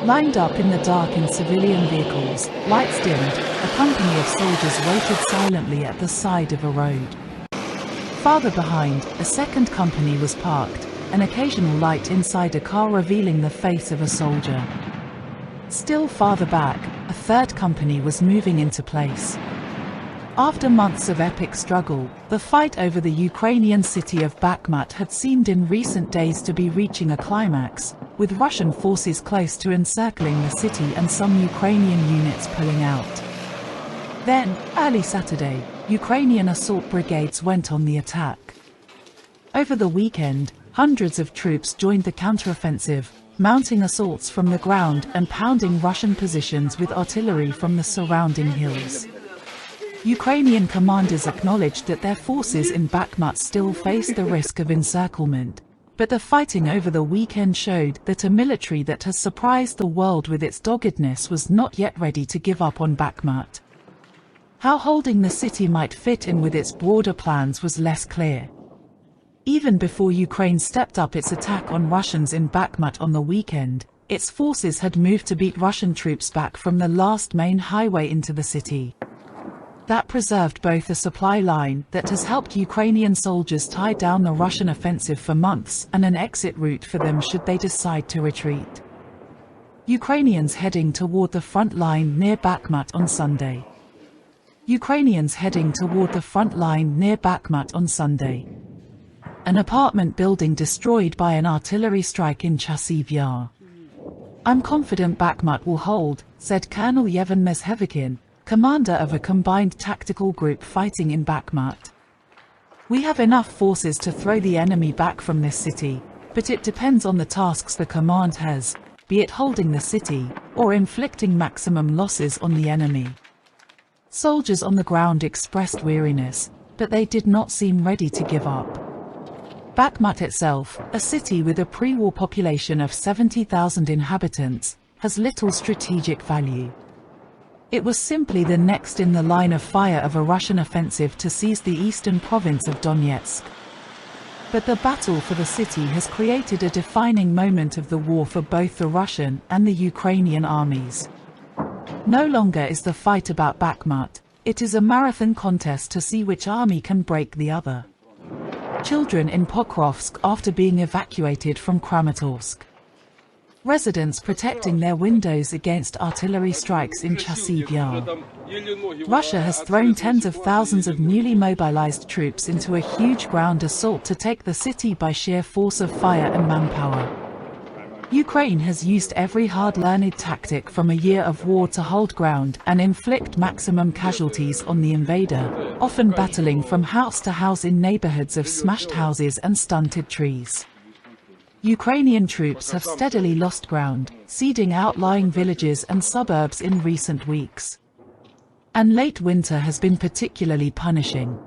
Lined up in the dark in civilian vehicles, lights dimmed, a company of soldiers waited silently at the side of a road. Farther behind, a second company was parked, an occasional light inside a car revealing the face of a soldier. Still farther back, a third company was moving into place. After months of epic struggle, the fight over the Ukrainian city of Bakhmut had seemed in recent days to be reaching a climax, with Russian forces close to encircling the city and some Ukrainian units pulling out. Then, early Saturday, Ukrainian assault brigades went on the attack. Over the weekend, hundreds of troops joined the counteroffensive, mounting assaults from the ground and pounding Russian positions with artillery from the surrounding hills. Ukrainian commanders acknowledged that their forces in Bakhmut still faced the risk of encirclement, but the fighting over the weekend showed that a military that has surprised the world with its doggedness was not yet ready to give up on Bakhmut. How holding the city might fit in with its broader plans was less clear. Even before Ukraine stepped up its attack on Russians in Bakhmut on the weekend, its forces had moved to beat Russian troops back from the last main highway into the city. That preserved both a supply line that has helped Ukrainian soldiers tie down the Russian offensive for months and an exit route for them should they decide to retreat. Ukrainians heading toward the front line near Bakhmut on Sunday. Ukrainians heading toward the front line near Bakhmut on Sunday. An apartment building destroyed by an artillery strike in Chasiv Yar. "I'm confident Bakhmut will hold," said Colonel Yevhen Mezhevikin, commander of a combined tactical group fighting in Bakhmut. "We have enough forces to throw the enemy back from this city, but it depends on the tasks the command has, be it holding the city, or inflicting maximum losses on the enemy." Soldiers on the ground expressed weariness, but they did not seem ready to give up. Bakhmut itself, a city with a pre-war population of 70,000 inhabitants, has little strategic value. It was simply the next in the line of fire of a Russian offensive to seize the eastern province of Donetsk. But the battle for the city has created a defining moment of the war for both the Russian and the Ukrainian armies. No longer is the fight about Bakhmut, it is a marathon contest to see which army can break the other. Children in Pokrovsk after being evacuated from Kramatorsk. Residents protecting their windows against artillery strikes in Chasiv Yar. Russia has thrown tens of thousands of newly mobilized troops into a huge ground assault to take the city by sheer force of fire and manpower. Ukraine has used every hard-learned tactic from a year of war to hold ground and inflict maximum casualties on the invader, often battling from house to house in neighborhoods of smashed houses and stunted trees. Ukrainian troops have steadily lost ground, ceding outlying villages and suburbs in recent weeks. And late winter has been particularly punishing.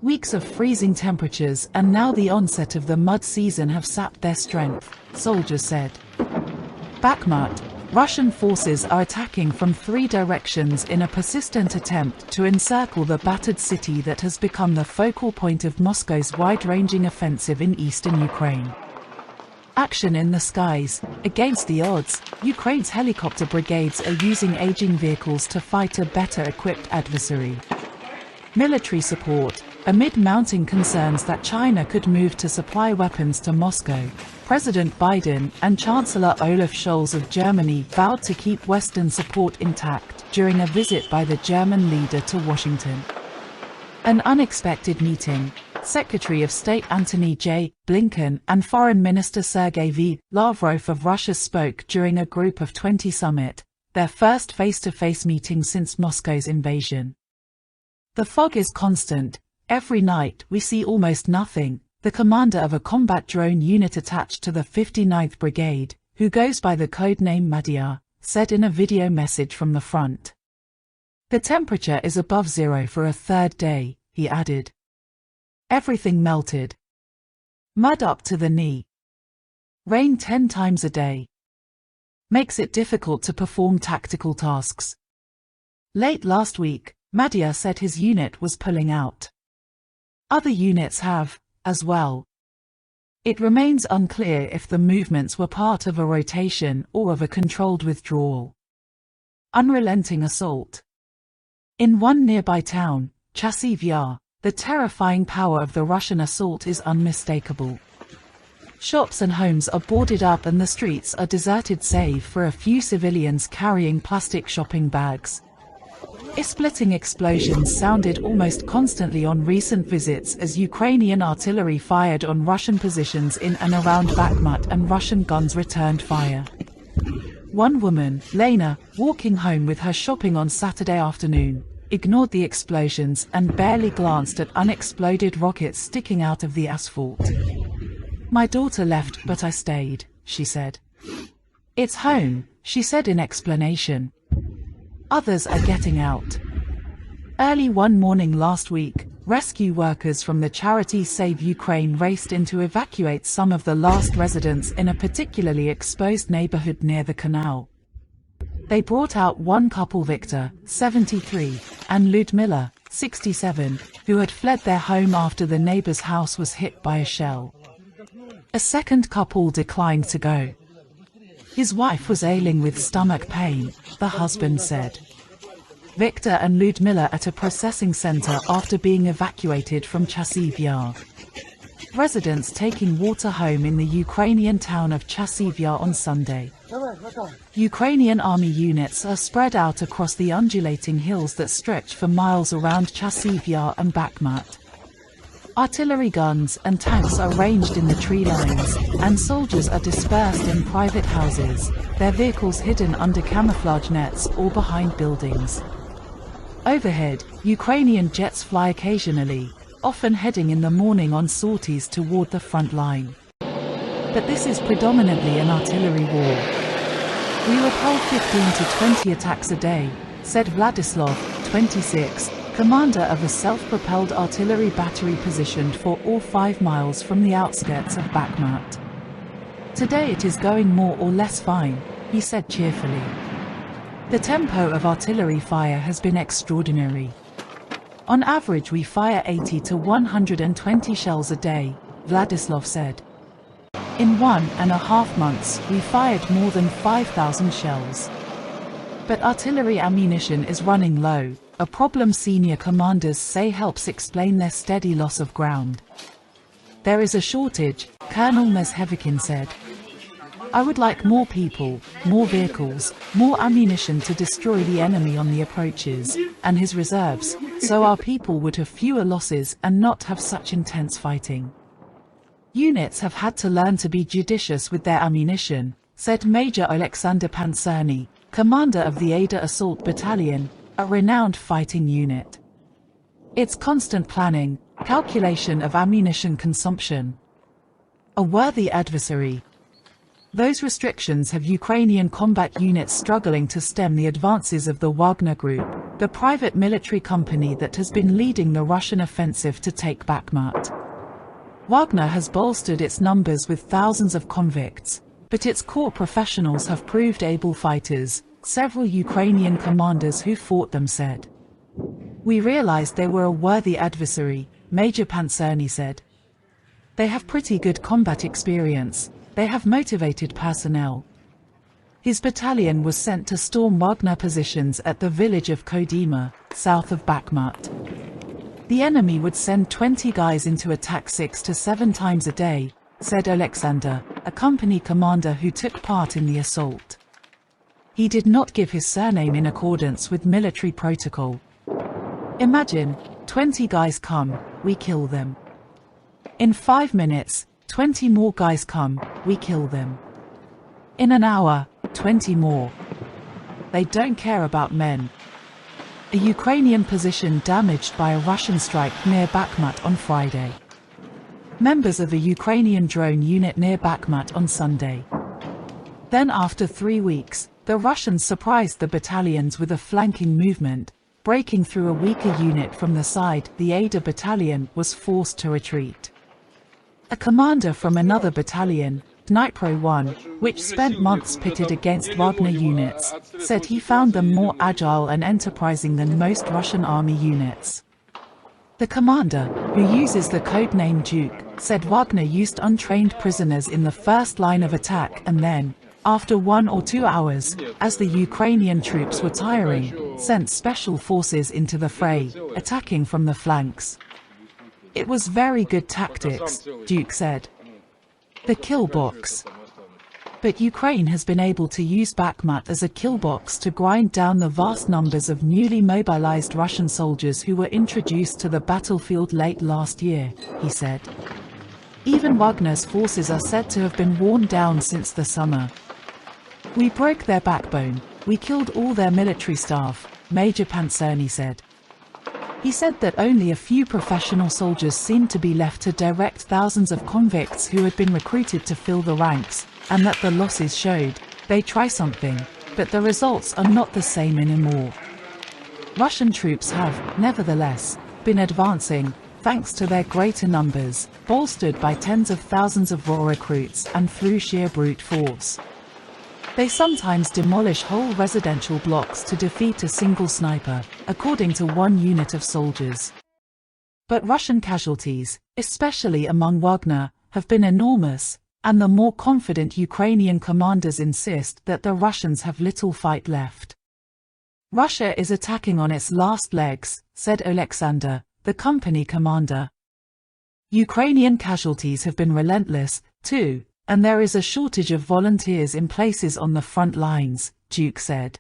Weeks of freezing temperatures and now the onset of the mud season have sapped their strength, soldiers said. Bakhmut, Russian forces are attacking from 3 directions in a persistent attempt to encircle the battered city that has become the focal point of Moscow's wide-ranging offensive in eastern Ukraine. Action in the skies. Against the odds, Ukraine's helicopter brigades are using aging vehicles to fight a better-equipped adversary. Military support. Amid mounting concerns that China could move to supply weapons to Moscow, President Biden and Chancellor Olaf Scholz of Germany vowed to keep Western support intact during a visit by the German leader to Washington. An unexpected meeting. Secretary of State Antony J. Blinken and Foreign Minister Sergei V. Lavrov of Russia spoke during a Group of 20 summit, their first face-to-face meeting since Moscow's invasion. "The fog is constant. Every night we see almost nothing," the commander of a combat drone unit attached to the 59th Brigade, who goes by the codename Madhya, said in a video message from the front. "The temperature is above zero for a third day," he added. "Everything melted. Mud up to the knee. Rain 10 times a day. Makes it difficult to perform tactical tasks." Late last week, Madhya said his unit was pulling out. Other units have, as well. It remains unclear if the movements were part of a rotation or of a controlled withdrawal. Unrelenting assault. In one nearby town, Chasiv Yar, the terrifying power of the Russian assault is unmistakable. Shops and homes are boarded up and the streets are deserted save for a few civilians carrying plastic shopping bags. Splitting explosions sounded almost constantly on recent visits as Ukrainian artillery fired on Russian positions in and around Bakhmut and Russian guns returned fire. One woman, Lena, walking home with her shopping on Saturday afternoon, ignored the explosions and barely glanced at unexploded rockets sticking out of the asphalt. "My daughter left, but I stayed," she said. "It's home," she said in explanation. Others are getting out. Early one morning last week, rescue workers from the charity Save Ukraine raced in to evacuate some of the last residents in a particularly exposed neighborhood near the canal. They brought out one couple, Victor, 73, and Ludmila, 67, who had fled their home after the neighbor's house was hit by a shell. A second couple declined to go. His wife was ailing with stomach pain, the husband said. Victor and Ludmila at a processing center after being evacuated from Chasiv Yar. Residents taking water home in the Ukrainian town of Chasiv Yar on Sunday. Ukrainian army units are spread out across the undulating hills that stretch for miles around Chasiv Yar and Bakhmut. Artillery guns and tanks are ranged in the tree lines, and soldiers are dispersed in private houses, their vehicles hidden under camouflage nets or behind buildings. Overhead, Ukrainian jets fly occasionally, often heading in the morning on sorties toward the front line. But this is predominantly an artillery war. "We repel 15 to 20 attacks a day," said Vladislav, 26, commander of a self-propelled artillery battery positioned 4 or 5 miles from the outskirts of Bakhmut. "Today it is going more or less fine," he said cheerfully. "The tempo of artillery fire has been extraordinary. On average we fire 80 to 120 shells a day," Vladislav said. "In 1.5 months we fired more than 5,000 shells. But artillery ammunition is running low, a problem senior commanders say helps explain their steady loss of ground. There is a shortage," Colonel Mezhevikin said. "I would like more people, more vehicles, more ammunition to destroy the enemy on the approaches, and his reserves, so our people would have fewer losses and not have such intense fighting. Units have had to learn to be judicious with their ammunition," said Major Alexander Pancerny, commander of the Ada Assault Battalion, a renowned fighting unit. "It's constant planning, calculation of ammunition consumption. A worthy adversary. Those restrictions have Ukrainian combat units struggling to stem the advances of the Wagner Group, the private military company that has been leading the Russian offensive to take Bakhmut. Wagner has bolstered its numbers with thousands of convicts, but its core professionals have proved able fighters," several Ukrainian commanders who fought them said. "We realized they were a worthy adversary," Major Pancerny said. "They have pretty good combat experience. They have motivated personnel." His battalion was sent to storm Wagner positions at the village of Kodyma, south of Bakhmut. "The enemy would send 20 guys into attack 6 to 7 times a day," said Alexander, a company commander who took part in the assault. He did not give his surname in accordance with military protocol. "Imagine, 20 guys come, we kill them. In 5 minutes, 20 more guys come, we kill them. In an hour, 20 more. They don't care about men." A Ukrainian position damaged by a Russian strike near Bakhmut on Friday. Members of a Ukrainian drone unit near Bakhmut on Sunday. Then after 3 weeks, the Russians surprised the battalions with a flanking movement, breaking through a weaker unit from the side. The Ada battalion was forced to retreat. A commander from another battalion, Dnipro 1, which spent months pitted against Wagner units, said he found them more agile and enterprising than most Russian army units. The commander, who uses the codename Duke, said Wagner used untrained prisoners in the first line of attack and then, after 1 or 2 hours, as the Ukrainian troops were tiring, sent special forces into the fray, attacking from the flanks. It was very good tactics, Duke said. The kill box. But Ukraine has been able to use Bakhmut as a kill box to grind down the vast numbers of newly mobilized Russian soldiers who were introduced to the battlefield late last year, he said. Even Wagner's forces are said to have been worn down since the summer. We broke their backbone, we killed all their military staff, Major Pancerny said. He said that only a few professional soldiers seemed to be left to direct thousands of convicts who had been recruited to fill the ranks, and that the losses showed they try something, but the results are not the same anymore. Russian troops have, nevertheless, been advancing, thanks to their greater numbers, bolstered by tens of thousands of raw recruits and through sheer brute force. They sometimes demolish whole residential blocks to defeat a single sniper, according to one unit of soldiers. But Russian casualties, especially among Wagner, have been enormous, and the more confident Ukrainian commanders insist that the Russians have little fight left. Russia is attacking on its last legs, said Alexander, the company commander. Ukrainian casualties have been relentless, too, and there is a shortage of volunteers in places on the front lines, Duke said.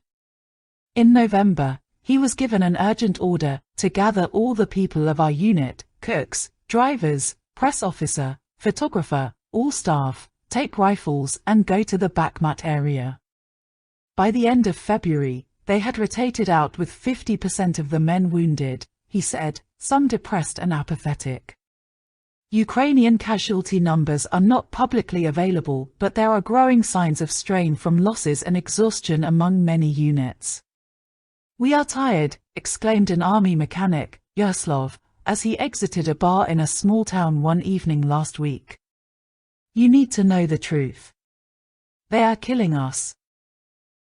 In November, he was given an urgent order to gather all the people of our unit, cooks, drivers, press officer, photographer, all staff, take rifles and go to the Bakhmut area. By the end of February, they had rotated out with 50% of the men wounded, he said, some depressed and apathetic. Ukrainian casualty numbers are not publicly available, but there are growing signs of strain from losses and exhaustion among many units. "We are tired," exclaimed an army mechanic, Yaroslav, as he exited a bar in a small town one evening last week. "You need to know the truth. They are killing us."